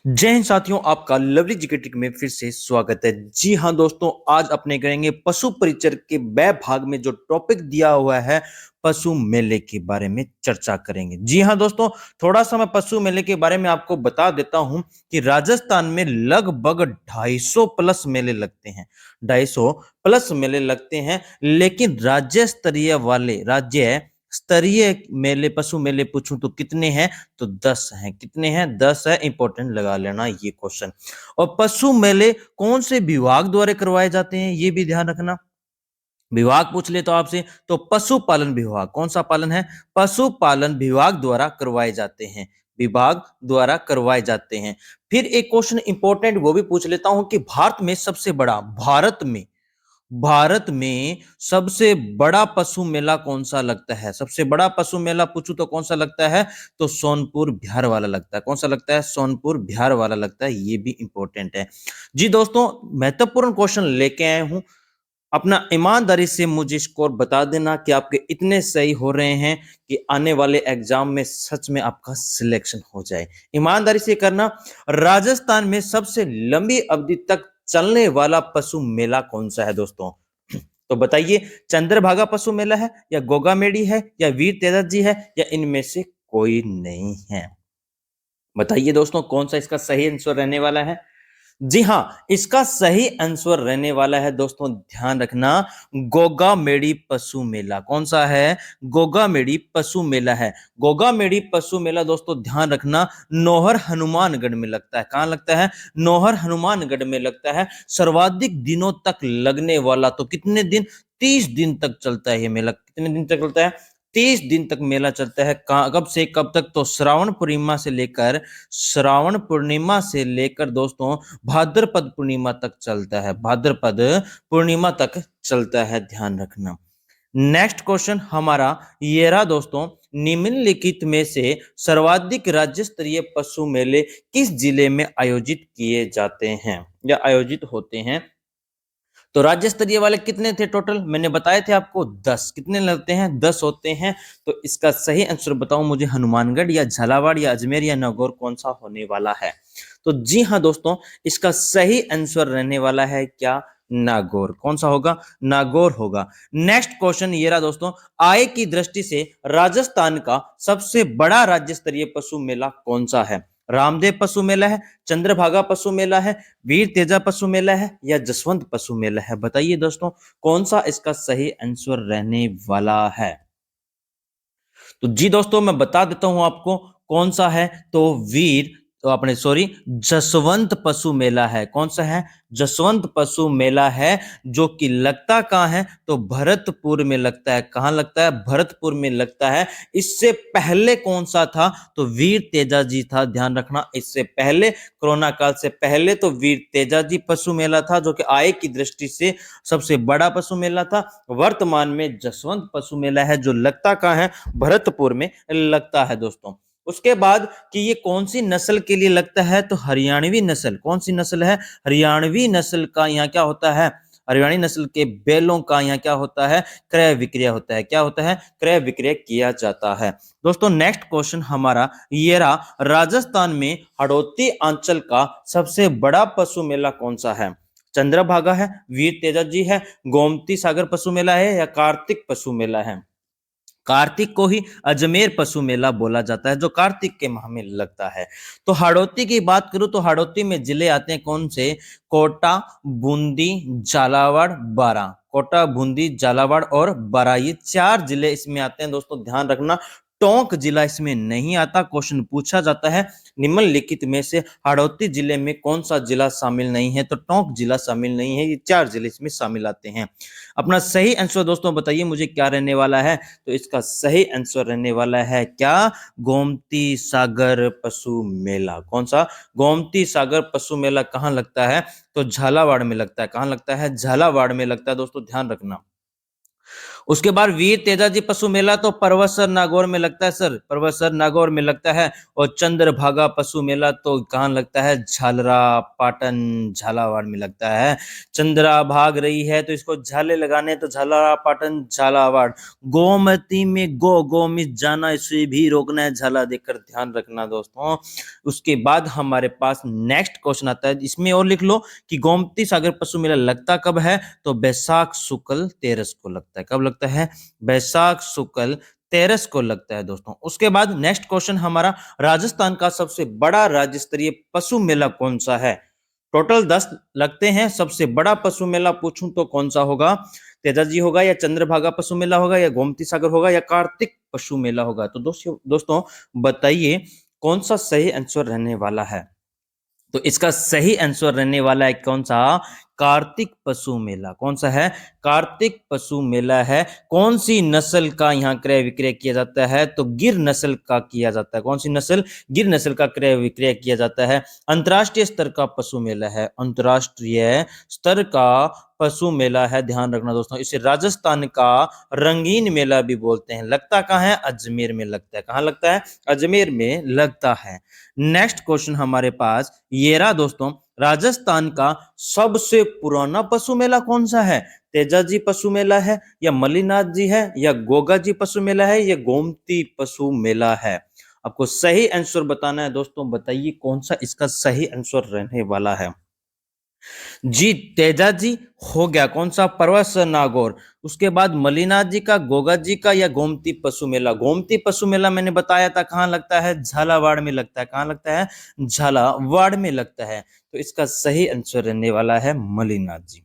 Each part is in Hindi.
जय हिंद साथियों, आपका लवली जीके ट्रिक में फिर से स्वागत है। जी हाँ दोस्तों, आज अपने करेंगे पशु परिचर के ब भाग में जो टॉपिक दिया हुआ है पशु मेले के बारे में चर्चा करेंगे। जी हाँ दोस्तों, थोड़ा सा मैं पशु मेले के बारे में आपको बता देता हूं कि राजस्थान में लगभग 250 प्लस मेले लगते हैं। 250 प्लस मेले लगते हैं, लेकिन राज्य स्तरीय मेले पशु मेले पूछूं तो कितने हैं? तो 10 हैं। कितने हैं? 10 है। इंपॉर्टेंट लगा लेना ये क्वेश्चन। और पशु मेले कौन से विभाग द्वारा करवाए जाते हैं, ये भी ध्यान रखना। विभाग पूछ ले तो आपसे, तो पशुपालन विभाग। कौन सा पालन है? पशुपालन विभाग द्वारा करवाए जाते हैं। विभाग द्वारा करवाए जाते हैं। फिर एक क्वेश्चन इंपॉर्टेंट वो भी पूछ लेता हूं कि भारत में सबसे बड़ा पशु मेला कौन सा लगता है? सबसे बड़ा पशु मेला पूछूं तो कौन सा लगता है? तो सोनपुर बिहार वाला लगता है। कौन सा लगता है? सोनपुर बिहार वाला लगता है। ये भी इंपॉर्टेंट है। जी दोस्तों, महत्वपूर्ण क्वेश्चन लेके आए हूं। अपना ईमानदारी से मुझे स्कोर बता देना कि आपके इतने सही हो रहे हैं कि आने वाले एग्जाम में सच में आपका सिलेक्शन हो जाए। ईमानदारी से करना। राजस्थान में सबसे लंबी अवधि तक चलने वाला पशु मेला कौन सा है दोस्तों? तो बताइए, चंद्रभागा पशु मेला है, या गोगा मेड़ी है, या वीर तेजा जी है, या इनमें से कोई नहीं है? बताइए दोस्तों, कौन सा इसका सही आंसर रहने वाला है? जी हाँ, इसका सही आंसर रहने वाला है दोस्तों, ध्यान रखना, गोगा मेड़ी पशु मेला। कौन सा है? गोगा मेड़ी पशु मेला है। गोगा मेड़ी पशु मेला दोस्तों ध्यान रखना, नौहर हनुमानगढ़ में लगता है। कहां लगता है? नौहर हनुमानगढ़ में लगता है। सर्वाधिक दिनों तक लगने वाला, तो कितने दिन? 30 दिन तक चलता है ये मेला। कितने दिन तक चलता है? 30 दिन तक मेला चलता है। कब से कब तक? तो श्रावण पूर्णिमा से लेकर दोस्तों भाद्रपद पूर्णिमा तक चलता है। भाद्रपद पूर्णिमा तक चलता है, ध्यान रखना। नेक्स्ट क्वेश्चन हमारा ये रहा दोस्तों, निम्नलिखित में से सर्वाधिक राज्य स्तरीय पशु मेले किस जिले में आयोजित किए जाते हैं या आयोजित होते हैं? तो राज्य स्तरीय वाले कितने थे टोटल? मैंने बताए थे आपको 10। कितने लगते हैं? 10 होते हैं। तो इसका सही आंसर बताओ मुझे, हनुमानगढ़ या झालावाड़ या अजमेर या नागौर, कौन सा होने वाला है? तो जी हाँ दोस्तों, इसका सही आंसर रहने वाला है क्या? नागौर। कौन सा होगा? नागौर होगा। नेक्स्ट क्वेश्चन ये रहा दोस्तों, आय की दृष्टि से राजस्थान का सबसे बड़ा राज्य स्तरीय पशु मेला कौन सा है? रामदेव पशु मेला है, चंद्रभागा पशु मेला है, वीर तेजा पशु मेला है, या जसवंत पशु मेला है? बताइए दोस्तों, कौन सा इसका सही आंसर रहने वाला है? तो जी दोस्तों, मैं बता देता हूं आपको कौन सा है। तो अपने सॉरी जसवंत पशु मेला है। कौन सा है? जसवंत पशु मेला है, जो कि लगता कहाँ है? तो भरतपुर में लगता है। कहाँ लगता है? भरतपुर में लगता है। इससे पहले कौन सा था? तो वीर तेजा जी था। ध्यान रखना, इससे पहले, कोरोना काल से पहले तो वीर तेजा जी पशु मेला था, जो कि आय की दृष्टि से सबसे बड़ा पशु मेला था। वर्तमान में जसवंत पशु मेला है, जो लगता कहाँ है? भरतपुर में लगता है दोस्तों। उसके बाद कि ये कौन सी नस्ल के लिए लगता है? तो हरियाणवी नस्ल। कौन सी नस्ल है? हरियाणवी नस्ल का यहाँ क्या होता है? हरियाणी नस्ल के बैलों का यहाँ क्या होता है? क्रय विक्रय होता है। क्या होता है? क्रय विक्रय किया जाता है दोस्तों। नेक्स्ट क्वेश्चन हमारा ये रहा, राजस्थान में हड़ौती अंचल का सबसे बड़ा पशु मेला कौन सा है? चंद्रभागा है, वीर तेजा जी है, गोमती सागर पशु मेला है, या कार्तिक पशु मेला है? कार्तिक को ही अजमेर पशु मेला बोला जाता है, जो कार्तिक के माह में लगता है। तो हाड़ौती की बात करूं तो हाड़ौती में जिले आते हैं कौन से? कोटा, बूंदी, झालावाड़, बारां। कोटा, बूंदी, झालावाड़ और बारां, ये 4 जिले इसमें आते हैं दोस्तों, ध्यान रखना। टोंक जिला इसमें नहीं आता। क्वेश्चन पूछा जाता है निम्नलिखित में से हाड़ौती जिले में कौन सा जिला शामिल नहीं है? तो टोंक जिला शामिल नहीं है। ये 4 जिले इसमें शामिल आते हैं। अपना सही आंसर दोस्तों बताइए मुझे, क्या रहने वाला है? तो इसका सही आंसर रहने वाला है क्या? गोमती सागर पशु मेला। कौन सा? गोमती सागर पशु मेला कहाँ लगता है? तो झालावाड़ में लगता है। कहाँ लगता है? झालावाड़ में लगता है दोस्तों, ध्यान रखना। उसके बाद वीर तेजाजी पशु मेला तो परवसर नागौर में लगता है सर, परवसर नागौर में लगता है। और चंद्रभागा पशु मेला तो कहाँ लगता है, झालरा पाटन झालावाड़ में लगता है। चंद्रा भाग रही है तो इसको झाले लगाने, तो झालरा पाटन झालावाड़। गोमती में गो में जाना, इसे भी रोकना है, झाला देकर ध्यान रखना दोस्तों। उसके बाद हमारे पास नेक्स्ट क्वेश्चन आता है, इसमें और लिख लो कि गोमती सागर पशु मेला लगता कब है, तो बैसाख शुक्ल 13 को लगता है। कब लगता है, बैसाख शुक्ल 13 को लगता है दोस्तों। उसके बाद नेक्स्ट क्वेश्चन हमारा, राजस्थान का सबसे बड़ा राज्य स्तरीय पशु मेला कौन सा है। टोटल 10 लगते हैं, सबसे बड़ा पशु मेला पूछूं तो कौन सा होगा, तेजाजी होगा या चंद्रभागा पशु मेला होगा या गोमती सागर होगा या कार्तिक पशु मेला होगा। तो दोस्तों बताइए कौन सा सही आंसर रहने वाला है। तो इसका सही आंसर रहने वाला है कौन सा, कार्तिक पशु मेला। कौन सा है, कार्तिक पशु मेला है। कौन सी नस्ल का यहाँ क्रय विक्रय किया जाता है, तो गिर नस्ल का किया जाता है। कौन सी नस्ल, गिर नस्ल का क्रय विक्रय किया जाता है। अंतर्राष्ट्रीय स्तर का पशु मेला है, अंतर्राष्ट्रीय स्तर का पशु मेला है, ध्यान रखना दोस्तों। इसे राजस्थान का रंगीन मेला भी बोलते हैं। लगता कहाँ है, अजमेर में लगता है। कहाँ लगता है, अजमेर में लगता है। नेक्स्ट क्वेश्चन हमारे पास ये रहा दोस्तों, राजस्थान का सबसे पुराना पशु मेला कौन सा है। तेजाजी पशु मेला है या मलिनाथ जी है या गोगा जी पशु मेला है या गोमती पशु मेला है। आपको सही आंसर बताना है दोस्तों, बताइए कौन सा इसका सही आंसर रहने वाला है। जी तेजाजी हो गया, कौन सा, परवसर नागौर। उसके बाद मलिनाथ जी का, गोगा जी का या गोमती पशु मेला। गोमती पशु मेला मैंने बताया था कहाँ लगता है, झालावाड़ में लगता है। कहाँ लगता है, झालावाड़ में लगता है। तो इसका सही आंसर रहने वाला है मलिनाथ जी।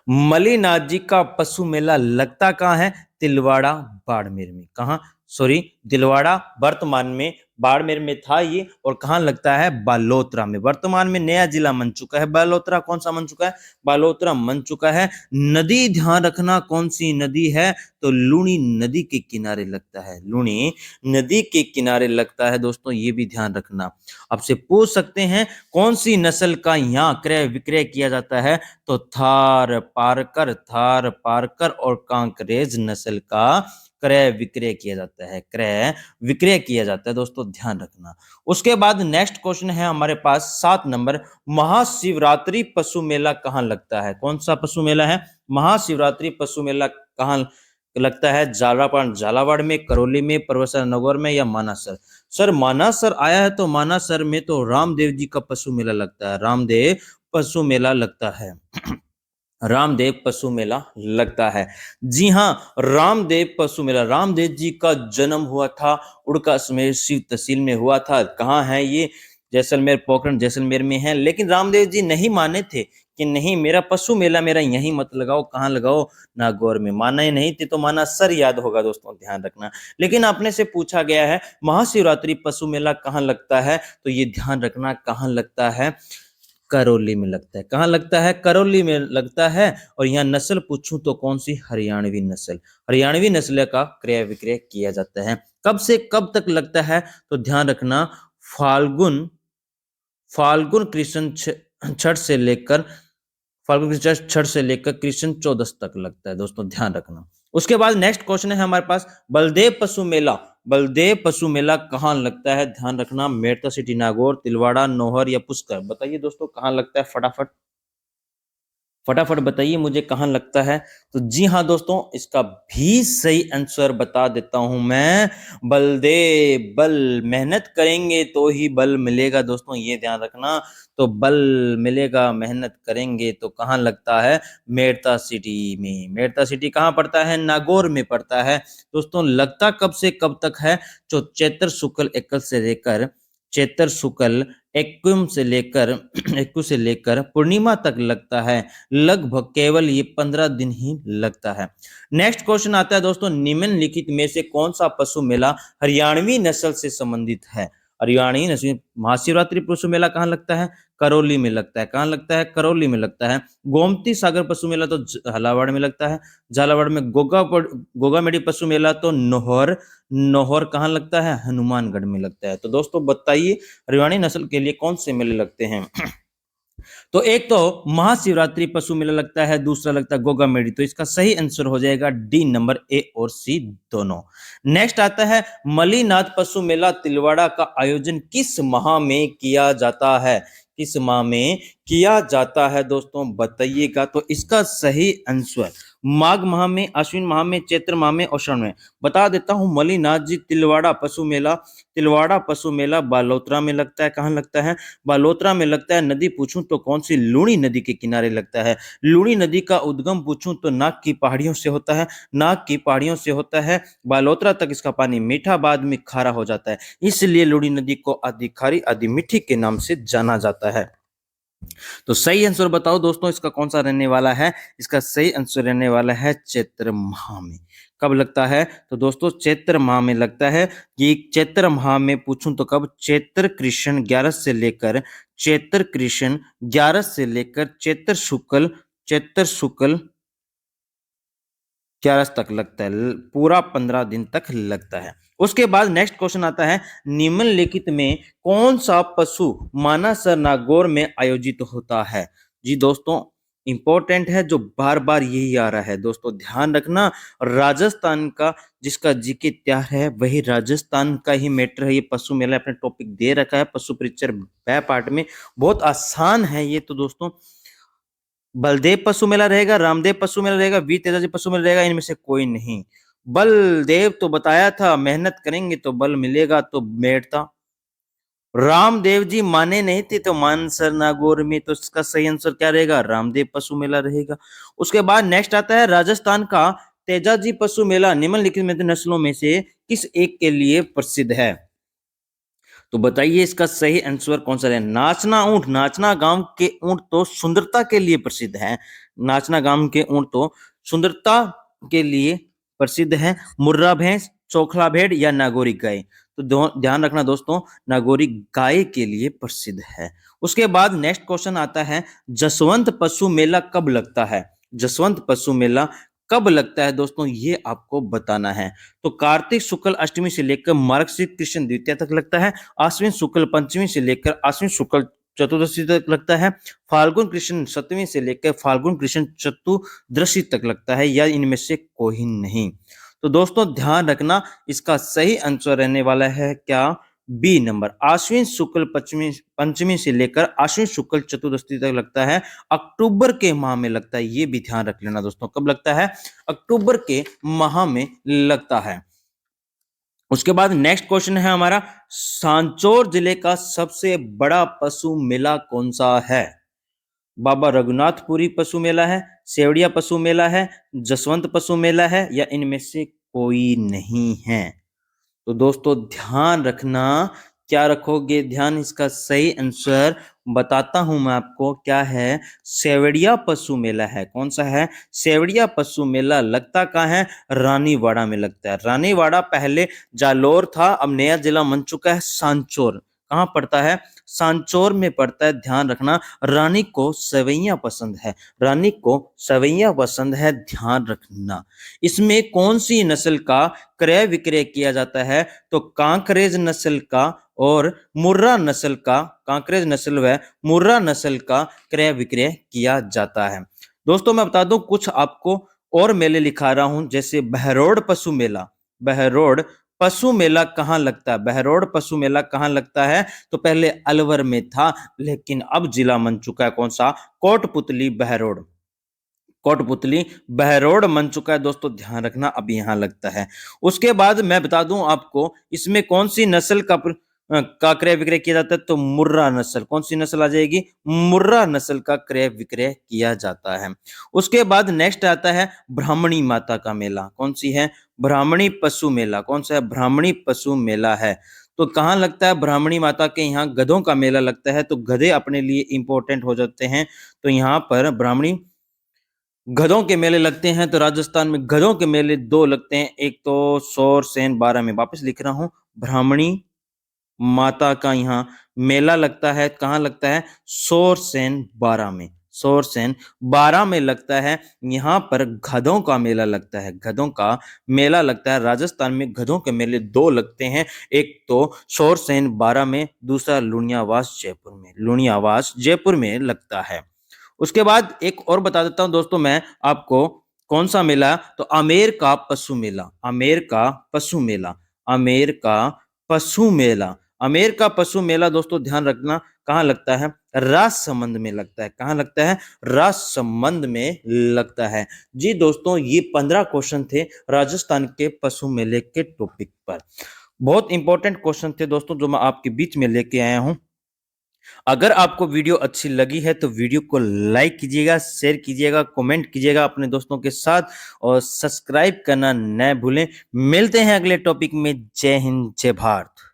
मलिनाथ जी का पशु मेला लगता कहाँ है, तिलवाड़ा बाड़मेर में। कहाँ, सॉरी, दिलवाड़ा वर्तमान में बाड़मेर में था ये, और कहाँ लगता है, बालोतरा में। वर्तमान में नया जिला बन चुका है बालोतरा। कौन सा बन चुका है, बालोतरा बन चुका है। नदी ध्यान रखना कौन सी नदी है, तो लूणी नदी के किनारे लगता है। लूणी नदी के किनारे लगता है दोस्तों, ये भी ध्यान रखना। आपसे पूछ सकते हैं कौन सी नस्ल का यहाँ क्रय विक्रय किया जाता है, तो थार पारकर और कांकरेज नस्ल का क्रय विक्रय किया जाता है। क्रय विक्रय किया जाता है दोस्तों, ध्यान रखना। उसके बाद नेक्स्ट क्वेश्चन है हमारे पास 7 नंबर, महाशिवरात्रि पशु मेला कहाँ लगता है। कौन सा पशु मेला है, महाशिवरात्रि पशु मेला कहाँ लगता है, झालावाड़ में, करौली में, परवसर नगर में या मानासर। सर मानासर आया है, तो मानासर में तो रामदेव जी का पशु मेला लगता है। रामदेव पशु मेला लगता है। रामदेव पशु मेला लगता है। जी हाँ, रामदेव पशु मेला, रामदेव जी का जन्म हुआ था उड़कासमेर शिव तहसील में हुआ था। कहाँ है ये, जैसलमेर, पोखरण जैसलमेर में है। लेकिन रामदेव जी नहीं माने थे कि नहीं, मेरा पशु मेला मेरा यहीं मत लगाओ। कहाँ लगाओ, नागौर में। माना ही नहीं थे तो माना सर याद होगा दोस्तों, ध्यान रखना। लेकिन अपने से पूछा गया है महाशिवरात्रि पशु मेला कहाँ लगता है, तो ये ध्यान रखना कहाँ लगता है, करौली में लगता है। कहाँ लगता है, करौली में लगता है। और यहाँ नस्ल पूछूं तो कौन सी, हरियाणवी नस्ल। हरियाणवी नस्ल का क्रय विक्रय किया जाता है। कब से कब तक लगता है, तो ध्यान रखना, फाल्गुन फाल्गुन कृष्ण छठ से लेकर कृष्ण चौदस तक लगता है दोस्तों, ध्यान रखना। उसके बाद नेक्स्ट क्वेश्चन है हमारे पास, बलदेव पशु मेला। बलदेव पशु मेला कहाँ लगता है, ध्यान रखना, मेड़ता सिटी, नागौर, तिलवाड़ा, नौहर या पुष्कर। बताइए दोस्तों कहाँ लगता है, फटाफट फटाफट बताइए मुझे कहाँ लगता है। तो जी हाँ दोस्तों, इसका भी सही आंसर बता देता हूं मैं, बलदेव। बल, मेहनत करेंगे तो ही बल मिलेगा दोस्तों, ये ध्यान रखना। तो बल मिलेगा, मेहनत करेंगे तो कहाँ लगता है, मेड़ता सिटी में। मेड़ता सिटी कहाँ पड़ता है, नागौर में पड़ता है दोस्तों। लगता कब से कब तक है, तो चैत्र शुक्ल एकल से लेकर, चैत्र शुक्ल 21 से लेकर पूर्णिमा तक लगता है। लगभग केवल ये 15 दिन ही लगता है। नेक्स्ट क्वेश्चन आता है दोस्तों, निम्नलिखित में से कौन सा पशु मेला हरियाणवी नस्ल से संबंधित है। हरियाणवी नस्ल, महाशिवरात्रि पशु मेला कहाँ लगता है, करौली में लगता है। कहाँ लगता है, करौली में लगता है। गोमती सागर पशु मेला तो झालावाड़ में लगता है। झालावाड़ में। गोगामेडी पशु मेला तो नौहर कहाँ लगता है, हनुमानगढ़ में लगता है। तो दोस्तों बताइए हरियाणी नस्ल के लिए कौन से मेले लगते हैं। तो एक तो महाशिवरात्रि पशु मेला लगता है, दूसरा लगता है गोगा मेड़ी। तो इसका सही आंसर हो जाएगा डी नंबर, ए और सी दोनों। नेक्स्ट आता है मलीनाथ पशु मेला तिलवाड़ा का आयोजन किस माह में किया जाता है? किस माह में किया जाता है दोस्तों, बताइएगा। तो इसका सही आंसर माघ माह में, अश्विन माह में, चैत्र माह में और श्रावण में। बता देता हूं, मलीनाथ जी तिलवाड़ा पशु मेला बालोतरा में लगता है। कहाँ लगता है? बालोतरा में लगता है। नदी पूछूं तो कौन सी? लूणी नदी के किनारे लगता है। लूणी नदी का उद्गम पूछूं तो नाग की पहाड़ियों से होता है। नाग की पहाड़ियों से होता है। बालोतरा तक इसका पानी मीठा, बाद में खारा हो जाता है, इसलिए लूणी नदी को आधी खारी आधी मीठी के नाम से जाना जाता है। तो सही आंसर बताओ दोस्तों, इसका कौन सा रहने वाला है? इसका सही आंसर रहने वाला है चैत्र माह में। कब लगता है? तो दोस्तों चैत्र माह में लगता है। ये चैत्र माह में पूछूं तो कब? चैत्र कृष्ण 11 से लेकर चैत्र शुक्ल 11 तक लगता है, पूरा 15 दिन तक लगता है। उसके बाद नेक्स्ट क्वेश्चन आता है, निम्नलिखित में कौन सा पशु मानसर नागौर में आयोजित होता है? जी दोस्तों इंपॉर्टेंट है, जो बार बार यही आ रहा है दोस्तों, ध्यान रखना। राजस्थान का जिसका जीके तैयार है वही राजस्थान का ही मैटर है। ये पशु मेला अपने टॉपिक दे रखा है पशु परीक्षर ब पार्ट में, बहुत आसान है ये तो दोस्तों। बलदेव पशु मेला रहेगा, रामदेव पशु मेला रहेगा, वीर तेजाजी पशु मेला रहेगा, इनमें से कोई नहीं। बलदेव तो बताया था, मेहनत करेंगे तो बल मिलेगा, तो बैठता। रामदेव जी माने नहीं थे तो मानसर नागौर में, तो इसका सही आंसर क्या रहेगा? रामदेव पशु मेला रहेगा। उसके बाद नेक्स्ट आता है राजस्थान का तेजाजी पशु मेला निम्नलिखित में नस्लों में से किस एक के लिए प्रसिद्ध है? तो बताइए इसका सही आंसर कौन सा है? नाचना ऊंट। नाचना गांव के ऊंट तो सुंदरता के लिए प्रसिद्ध है। नाचना गांव के ऊंट तो सुंदरता के लिए प्रसिद्ध है। मुर्रा भैंस, चोखला भेड़ या नागौरी गाय? तो ध्यान रखना दोस्तों, नागौरी गाय के लिए प्रसिद्ध है। उसके बाद नेक्स्ट क्वेश्चन आता है, जसवंत पशु मेला कब लगता है? जसवंत पशु मेला कब लगता है दोस्तों, ये आपको बताना है। तो कार्तिक शुक्ल अष्टमी से लेकर मार्गशीर्ष कृष्ण द्वितीया तक लगता है। आश्विन शुक्ल पंचमी से लेकर आश्विन शुक्ल चतुर्दशी तक लगता है। फाल्गुन कृष्ण सप्तमी से लेकर फाल्गुन कृष्ण चतुर्दशी तक लगता है, या इनमें से कोई नहीं। तो दोस्तों ध्यान रखना, इसका सही आंसर रहने वाला है क्या? बी नंबर, आश्विन शुक्ल पंचमी से लेकर आश्विन शुक्ल चतुर्दशी तक लगता है। अक्टूबर के माह में लगता है, ये भी ध्यान रख लेना दोस्तों। कब लगता है? अक्टूबर के माह में लगता है। उसके बाद नेक्स्ट क्वेश्चन है हमारा, सांचौर जिले का सबसे बड़ा पशु मेला कौन सा है? बाबा रघुनाथपुरी पशु मेला है, सेवड़िया पशु मेला है, जसवंत पशु मेला है, या इनमें से कोई नहीं है? तो दोस्तों ध्यान रखना, क्या रखोगे ध्यान? इसका सही आंसर बताता हूं मैं आपको, क्या है? सेवड़िया पशु मेला है। कौन सा है? सेवड़िया पशु मेला लगता कहाँ है? रानीवाड़ा में लगता है। रानीवाड़ा पहले जालोर था, अब नया जिला बन चुका है सांचौर। कहाँ पड़ता है? सांचौर में पड़ता है। ध्यान रखना, रानी को सवैया पसंद है, रानी को सवैया पसंद है, ध्यान रखना। इसमें कौन सी नस्ल का क्रय विक्रय किया जाता है? तो कांकरेज नस्ल का और मुर्रा नस्ल का, कांकरेज नस्ल व मुर्रा नस्ल का क्रय विक्रय किया जाता है। दोस्तों मैं बता दूं, कुछ आपको और मेले लिखा रहा हूं, जैसे बहरोड पशु मेला। बहरोड पशु मेला कहाँ लगता है? बहरोड पशु मेला कहाँ लगता है? तो पहले अलवर में था, लेकिन अब जिला बन चुका है। कौन सा? कोटपुतली बहरोड। कोटपुतली बहरोड बन चुका है दोस्तों, ध्यान रखना, अब यहाँ लगता है। उसके बाद मैं बता दूं आपको, इसमें कौन सी नस्ल का क्रय विक्रय किया जाता है? तो मुर्रा नस्ल। कौन सी नस्ल आ जाएगी? मुर्रा नस्ल का क्रय विक्रय किया जाता है। उसके बाद नेक्स्ट आता है ब्राह्मणी माता का मेला। कौन सी है? ब्राह्मणी पशु मेला। कौन सा है? ब्राह्मणी पशु मेला है। तो कहाँ लगता है? ब्राह्मणी माता के यहाँ गधों का मेला लगता है। तो गधे अपने लिए इंपॉर्टेंट हो जाते हैं, तो यहाँ पर ब्राह्मणी गधों के मेले लगते हैं। तो राजस्थान में गधों के मेले दो लगते हैं, एक तो सोरसेन 12 में, वापस लिख रहा हूं, ब्राह्मणी माता का यहाँ मेला लगता है। कहाँ लगता है? सोरसेन 12 में। सोरसेन। 12 में लगता है यहाँ पर गधों का मेला लगता है, गधों का मेला लगता है। राजस्थान में गधों के मेले दो लगते हैं, एक तो सोरसेन 12 में, दूसरा लुणियावास जयपुर में, लुणियावास जयपुर में लगता है। उसके बाद एक और बता देता हूं दोस्तों मैं आपको, कौन सा मेला, तो आमेर का पशु मेला, आमेर का पशु मेला, आमेर का पशु मेला, आमेर का पशु मेला दोस्तों ध्यान रखना कहाँ लगता है, राजसमंद में लगता है। कहाँ लगता है, राजसमंद में लगता है। जी दोस्तों, ये 15 क्वेश्चन थे राजस्थान के पशु मेले के टॉपिक पर। बहुत इंपॉर्टेंट क्वेश्चन थे दोस्तों जो मैं आपके बीच में लेके आया हूं। अगर आपको वीडियो अच्छी लगी है तो वीडियो को लाइक कीजिएगा, शेयर कीजिएगा, कमेंट कीजिएगा अपने दोस्तों के साथ और सब्सक्राइब करना न भूलें। मिलते हैं अगले टॉपिक में। जय हिंद, जय भारत।